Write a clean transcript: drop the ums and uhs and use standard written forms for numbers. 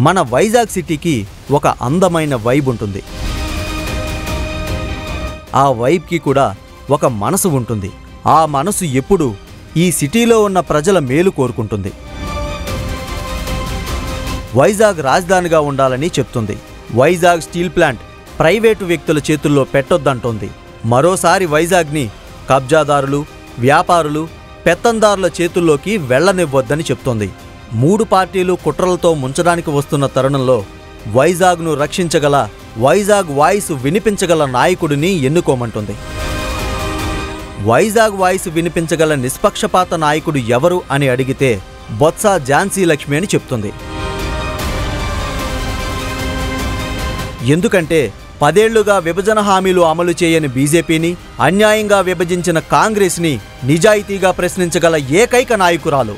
మన వైజాగ్ సిటీకి ఒక అందమైన వైబ్ ఉంటుంది. ఆ వైబ్కి కూడా ఒక మనసు ఉంటుంది. ఆ మనసు ఎప్పుడూ ఈ సిటీలో ఉన్న ప్రజల మేలు కోరుకుంటుంది. వైజాగ్ రాజధానిగా ఉండాలని చెప్తుంది. వైజాగ్ స్టీల్ ప్లాంట్ ప్రైవేటు వ్యక్తుల చేతుల్లో పెట్టొద్దంటోంది. మరోసారి వైజాగ్ని కబ్జాదారులు, వ్యాపారులు, పెత్తందారుల చేతుల్లోకి వెళ్లనివ్వొద్దని చెప్తోంది. 3 పార్టీలు కుట్రలతో ముంచడానికి వస్తున్న తరుణంలో వైజాగ్ను రక్షించగల, వైజాగ్ వాయిస్ వినిపించగల నాయకుడిని ఎన్నుకోమంటుంది. వైజాగ్ వాయిస్ వినిపించగల నిష్పక్షపాత నాయకుడు ఎవరు అని అడిగితే బొత్స ఝాన్సీ లక్ష్మి అని చెప్తుంది. ఎందుకంటే 10 ఏళ్లుగా విభజన హామీలు అమలు చేయని బీజేపీని, అన్యాయంగా విభజించిన కాంగ్రెస్ని నిజాయితీగా ప్రశ్నించగల ఏకైక నాయకురాలు.